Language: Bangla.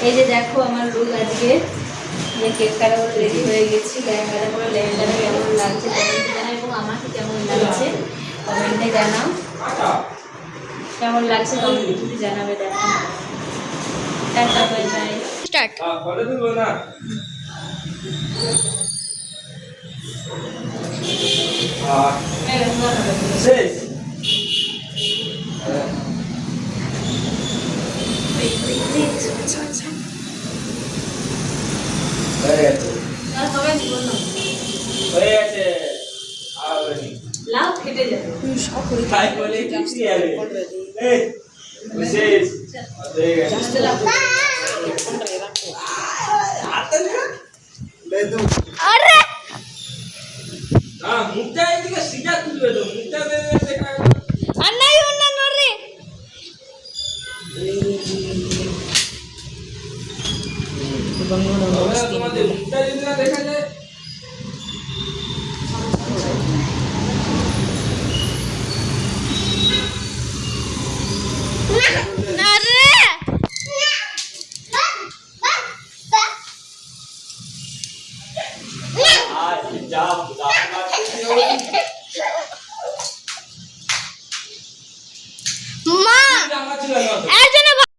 এই যে দেখো আমার লুক আজকে, যে কেক কাটা করে রেডি হয়ে গেছি। লেহেঙ্গাটা পরে লেহেঙ্গাটা কেমন লাগছে কমেন্টে জানাও, এবং আমাকে কেমন লাগছে কমেন্টে জানাও। কেমন লাগছে কমেন্টে যদি জানাবে। দেখো টাটা বাই বাই স্টার্ট। বলে দিব না শেষ হয়ে গেছে হয়ে গেছে আর লাভ খেটে যাবে। তাই বলে কি আরে এই শেষ হয়ে গেছে আরে হ্যাঁ মুখটা এদিকে সিধা তুলবে তো মুখটা দেখা আর নাই ওনা নরে তোমাদের মুখটা যদি না দেখা যায় আরে आज जा